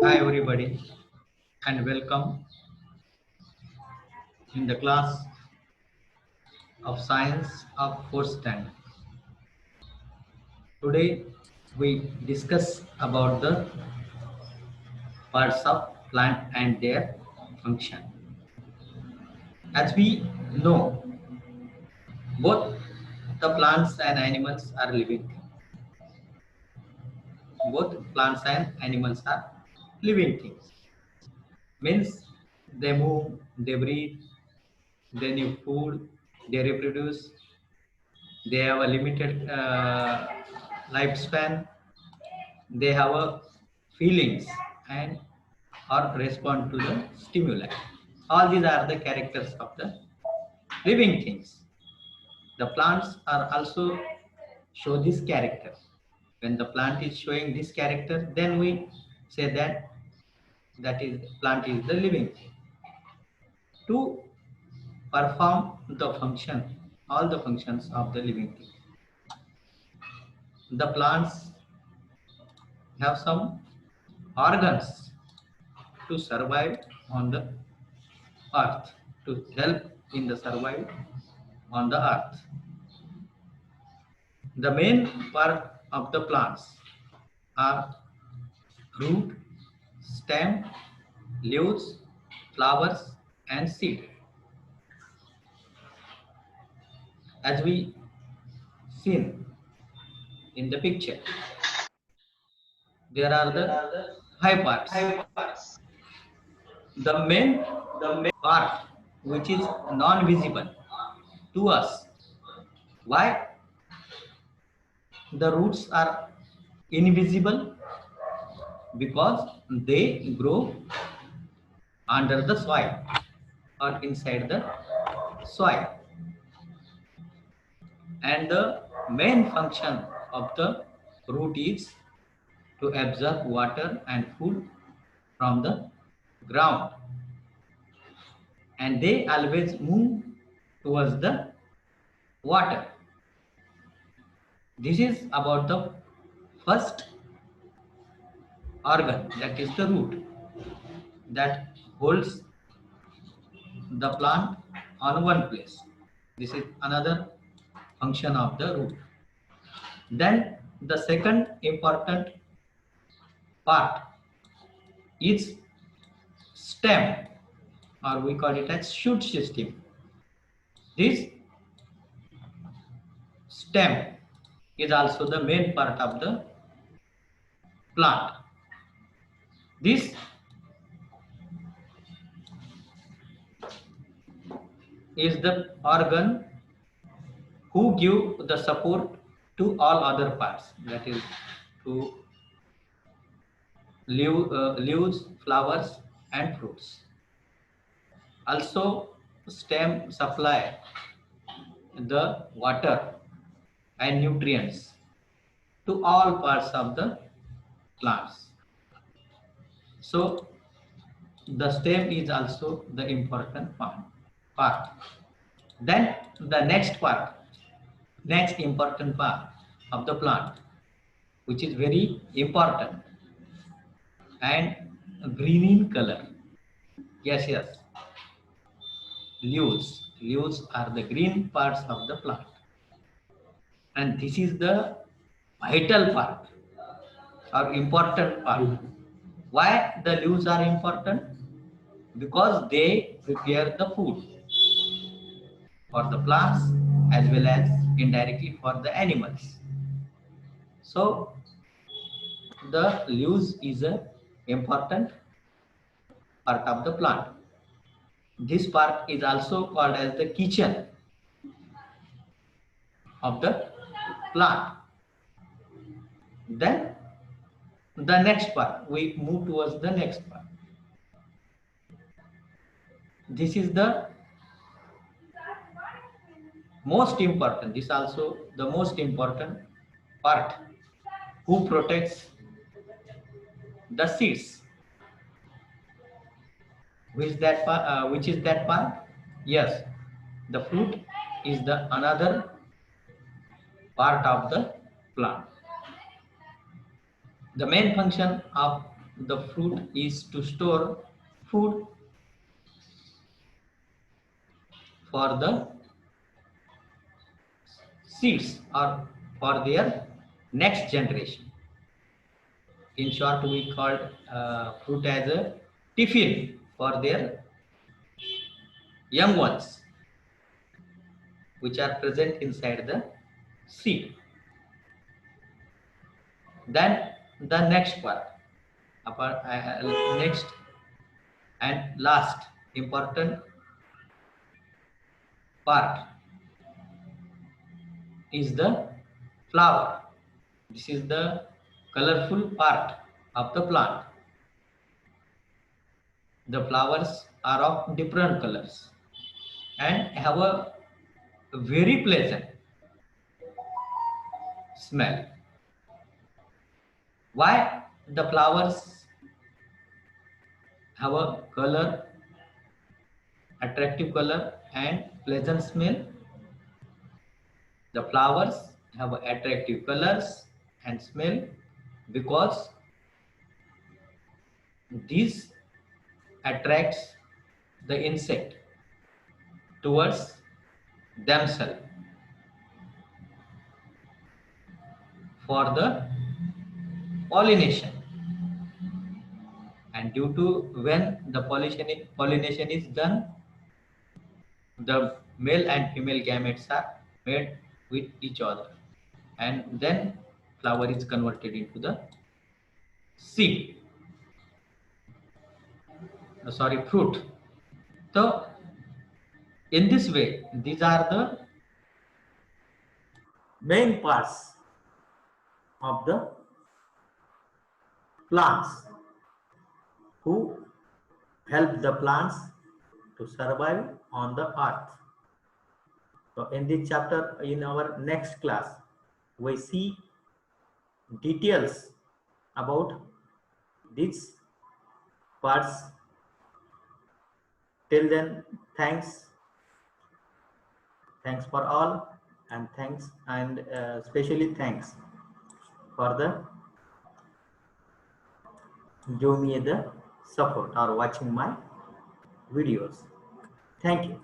Hi everybody and welcome in the class of Science of 4th Standard. Today we discuss about the parts of plant and their function. As we know, both the plants and animals are living things. Both plants and animals are living things. Means they move, they breathe, they need food, they reproduce, they have a limited lifespan, they have a feelings and or respond to the stimuli. All these are the characters of the living things. The plants are also show this character. When the plant is showing this character, then we say that that is plant is the living thing. To perform the function, all the functions of the living thing, the plants have some organs to survive on the earth, to help in the survival on the earth. The main part of the plants are root, stem, leaves, flowers, and seed. As we seen in the picture, there are the five parts. The main part, which is non-visible to us. Why the roots are invisible? Because they grow under the soil or inside the soil, and the main function of the root is to absorb water and food from the ground, and they always move towards the water. This is about the first organ, that is the root, that holds the plant on one place. This is another function of the root. Then the second important part is stem, or we call it as shoot system. This stem is also the main part of the plant. This is the organ who give the support to all other parts, that is to leaves, flowers, and fruits. Also, stem supply the water and nutrients to all parts of the plants. So, the stem is also the important part. Then the next important part of the plant, which is very important and green in color. Yes. Leaves are the green parts of the plant, and this is the vital part or important part. Why the leaves are important? Because they prepare the food for the plants as well as indirectly for the animals. So the leaves is a important part of the plant. This part is also called as the kitchen of the plant. Then the next part, we move towards the next part. This is the most important, this also the most important part, who protects the seeds. Which is that part? Yes, the fruit is the another part of the plant. The main function of the fruit is to store food for the seeds or for their next generation. In short, we called fruit as a tiffin for their young ones, which are present inside the seed. Then the next part, next and last important part is the flower. This is the colorful part of the plant. The flowers are of different colors and have a very pleasant smell. Why the flowers have a color, attractive color and pleasant smell? The flowers have attractive colors and smell because this attracts the insect towards themselves for the pollination. And due to when the pollination is done, the male and female gametes are made with each other, and then flower is converted into the seed, sorry, fruit. So in this way, these are the main parts of the plants who help the plants to survive on the earth. So in this chapter, in our next class, we see details about these parts. Till then, thanks for all, and thanks, and especially thanks for the giving me the support or watching my videos. Thank you.